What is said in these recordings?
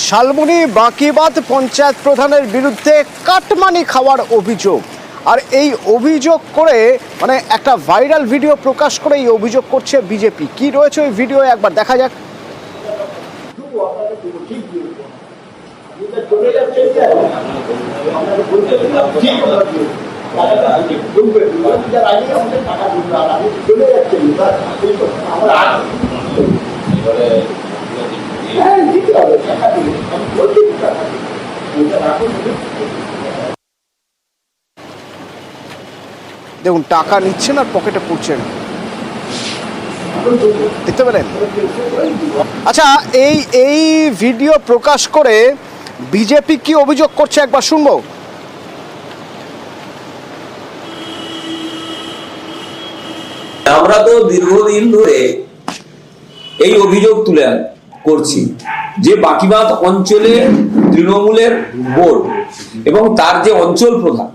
শালবনী বাকিবাদ পঞ্চায়েত প্রধানের বিরুদ্ধে কাটমানি খাওয়ার অভিযোগ। আর এই অভিযোগ করে মানে একটা ভাইরাল ভিডিও প্রকাশ করে এই অভিযোগ করছে বিজেপি। কি রয়েছে ওই ভিডিও একবার দেখা যাক। দেখুন, টাকা নিচ্ছেন আর পকেটে পুড়ছেন, দেখতে পেলেন? আচ্ছা, এই ভিডিও প্রকাশ করে বিজেপি কি অভিযোগ করছে একবার শুনবো। আমরা তো দীর্ঘদিন ধরে এই অভিযোগ তুলে করছি যে বাকিবাদ অঞ্চলে তৃণমূলের বোর্ড এবং তার যে অঞ্চল প্রধান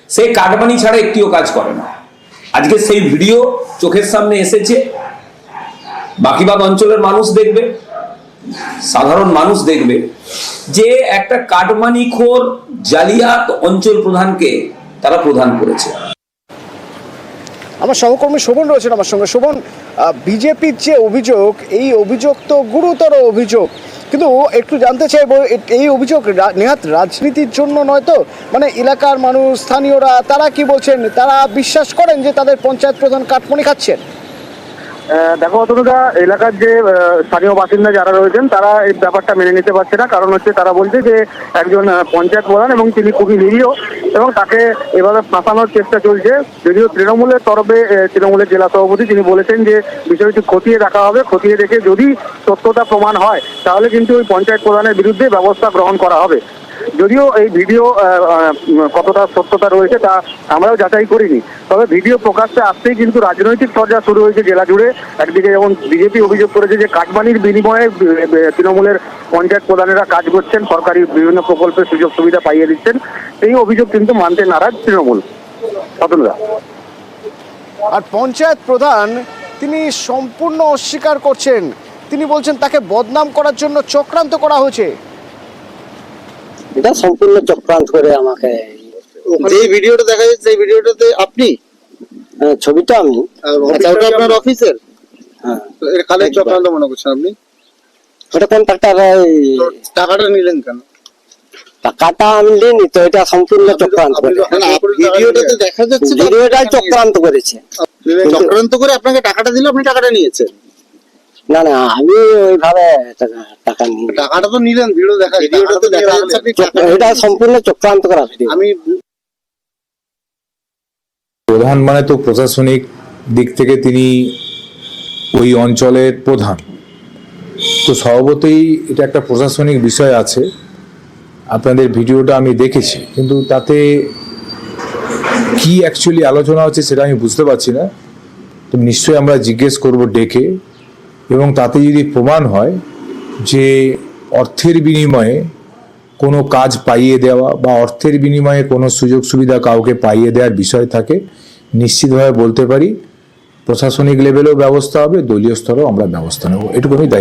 সেই কাটমানি ছাড়া একটিও কাজ করে না। আজকে সেই ভিডিও চোখের সামনে এসেছে, বাকিবাদ অঞ্চলের মানুষ দেখবে, সাধারণ মানুষ দেখবে যে একটা কাটমানিখোর জালিয়াত অঞ্চল প্রধানকে তারা প্রধান করেছে। আমার সহকর্মী শোভন রয়েছেন আমার সঙ্গে। শোভন, বিজেপির যে অভিযোগ, এই অভিযোগ তো গুরুতর অভিযোগ, কিন্তু একটু জানতে চাইবো এই অভিযোগ নেহাত রাজনীতির জন্য নয় তো? মানে এলাকার মানুষ, স্থানীয়রা তারা কি বলছেন? তারা বিশ্বাস করেন যে তাদের পঞ্চায়েত প্রধান কাটমানি খাচ্ছেন? দেখো অতনুদা, এলাকার যে স্থানীয় বাসিন্দা যারা রয়েছেন তারা এই ব্যাপারটা মেনে নিতে পারছে না। কারণ হচ্ছে তারা বলছে যে একজন পঞ্চায়েত প্রধান এবং তিনি খুবই নিরীহ এবং তাকে এভাবে ফাঁসানোর চেষ্টা চলছে। যদিও তৃণমূলের তরফে তৃণমূলের জেলা সভাপতি তিনি বলেছেন যে বিষয়টি খতিয়ে দেখা হবে, খতিয়ে দেখে যদি সত্যতা প্রমাণ হয় তাহলে কিন্তু ওই পঞ্চায়েত প্রধানের বিরুদ্ধে ব্যবস্থা গ্রহণ করা হবে। যদিও এই ভিডিও কতটা সত্যতা রয়েছে তা আমরাও যাচাই করিনি, তবে ভিডিও প্রকাশ্যে আসতেই কিন্তু রাজনৈতিক চর্চা শুরু হয়েছে জেলা জুড়ে। একদিকে যেমন বিজেপি অভিযোগ করেছে যে কাটমানির বিনিময়ে তৃণমূলের পঞ্চায়েত প্রধানেরা কাজ করছেন, সরকারি বিভিন্ন প্রকল্পের সুযোগ সুবিধা পাইয়ে দিচ্ছেন, এই অভিযোগ কিন্তু মানতে নারাজ তৃণমূল। আর পঞ্চায়েত প্রধান তিনি সম্পূর্ণ অস্বীকার করছেন। তিনি বলছেন তাকে বদনাম করার জন্য চক্রান্ত করা হয়েছে। এটা সম্পূর্ণ চক্রান্ত করে আমাকে। যে ভিডিওটা দেখা যাচ্ছে সেই ভিডিওটাতে আপনি? ছবিটা আমি। ওটা আপনার অফিসের? হ্যাঁ। এটা কালের চক্রান্ত মনে করছেন আপনি? ওটা কোন টাকাটা নিলেন কেন? টাকাটা আমি নিইনি তো, এটা সম্পূর্ণ চক্রান্ত করে। ভিডিওটাতে দেখা যাচ্ছে ভিডিওটাই চক্রান্ত করেছে। চক্রান্ত করে আপনাকে টাকাটা দিল, আপনি টাকাটা নিয়েছেন? না না, আমি ওইভাবে টাকা নিই। টাকাটা তো নিলেন, ভিডিও দেখা যাচ্ছে এটা সম্পূর্ণ চক্রান্ত করা ভিডিও। আমি প্রধান মানে তো প্রশাসনিক দিক থেকে তিনি ওই অঞ্চলের প্রধান, তো স্বভাবতই এটা একটা প্রশাসনিক বিষয় আছে। আপনাদের ভিডিওটা আমি দেখেছি, কিন্তু তাতে কি অ্যাকচুয়ালি আলোচনা হচ্ছে সেটা আমি বুঝতে পারছি না। তো নিশ্চয়ই আমরা জিজ্ঞেস করব ডেকে, এবং তাতে যদি প্রমাণ হয় যে অর্থের বিনিময়ে কোনো কাজ পাইয়ে দেওয়া বা অর্থের বিনিময়ে কোনো সুযোগ সুবিধা কাউকে পাইয়ে দেওয়ার বিষয় থাকে, নিশ্চিতভাবে বলতে পারি প্রশাসনিক লেভেলেও ব্যবস্থা হবে, দলীয় স্তরেও আমরা ব্যবস্থা নেব, এটুকু আমি দায়িত্ব